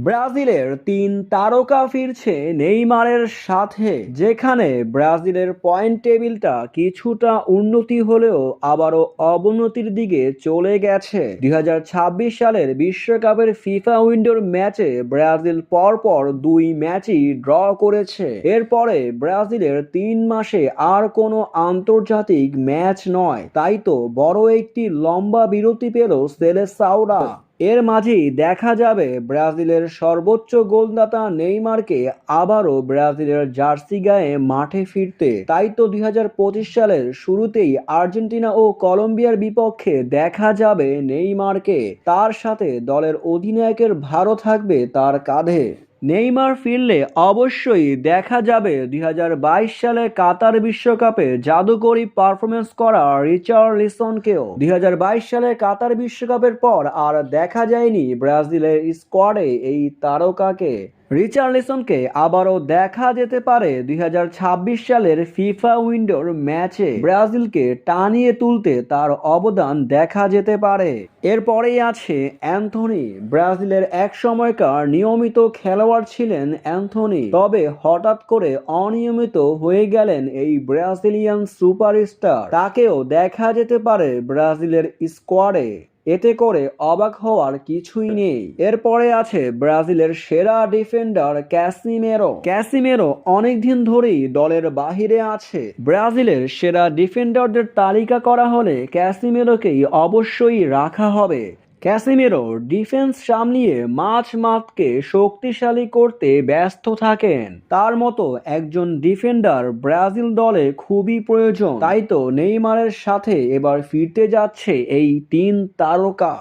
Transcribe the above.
ব্রাজিলের তিন তারকা ফিরছে নেইমারের সাথে, যেখানে ব্রাজিলের পয়েন্ট টেবিলটা কিছুটা উন্নতি হলেও আবারও অবনতির দিকে চলে গেছে। 2026 সালের বিশ্বকাপের ফিফা উইন্ডোর ম্যাচে ব্রাজিল পরপর দুই ম্যাচই ড্র করেছে। এরপরে ব্রাজিলের 3 মাসে আর কোনো আন্তর্জাতিক ম্যাচ নয়, তাই তো বড় একটি লম্বা বিরতি পেল সেলেসাওরা। এর মাঝেই দেখা যাবে ব্রাজিলের সর্বোচ্চ গোলদাতা নেইমারকে আবারও ব্রাজিলের জার্সি গায়ে মাঠে ফিরতে। তাই তো 2025 সালের শুরুতেই আর্জেন্টিনা ও কলম্বিয়ার বিপক্ষে দেখা যাবে নেইমারকে। তার সাথে দলের অধিনায়কের ভারও থাকবে তার কাঁধে। নেইমার ফিরলে অবশ্যই দেখা যাবে 2022 সালে কাতার বিশ্বকাপে জাদুকরী পারফরমেন্স করা রিচার্লিসনকেও। 2022 সালে কাতার বিশ্বকাপের পর আর দেখা যায়নি ব্রাজিলের স্কোয়াডে এই তারকাকে। রিচার্লিসনকে আবারও দেখা যেতে পারে 2026 সালের ফিফা উইন্ডোর ম্যাচে। ব্রাজিলকে টানিয়ে তুলতে তার অবদান দেখা যেতে পারে। এরপরেই আছে অ্যান্থনি। ব্রাজিলের এক সময়কার নিয়মিত খেলোয়াড় ছিলেন অ্যান্থনি, তবে হঠাৎ করে অনিয়মিত হয়ে গেলেন এই ব্রাজিলিয়ান সুপারস্টার। তাকেও দেখা যেতে পারে ব্রাজিলের স্কোয়াডে। এতে করে অবাক হওয়ার কিছুই নেই। এরপরে আছে ব্রাজিলের সেরা ডিফেন্ডার ক্যাসিমেরো। ক্যাসিমেরো অনেকদিন ধরেই দলের বাহিরে আছে। ব্রাজিলের সেরা ডিফেন্ডারদের তালিকা করা হলে ক্যাসিমেরোকেই অবশ্যই রাখা হবে। ক্যাসিমেরো ডিফেন্স সামলিয়ে মাঠকে শক্তিশালী করতে ব্যস্ত থাকেন। তার মতো একজন ডিফেন্ডার ব্রাজিল দলে খুবই প্রয়োজন। তাই তো নেইমারের সাথে এবার ফিরতে যাচ্ছে এই তিন তারকা।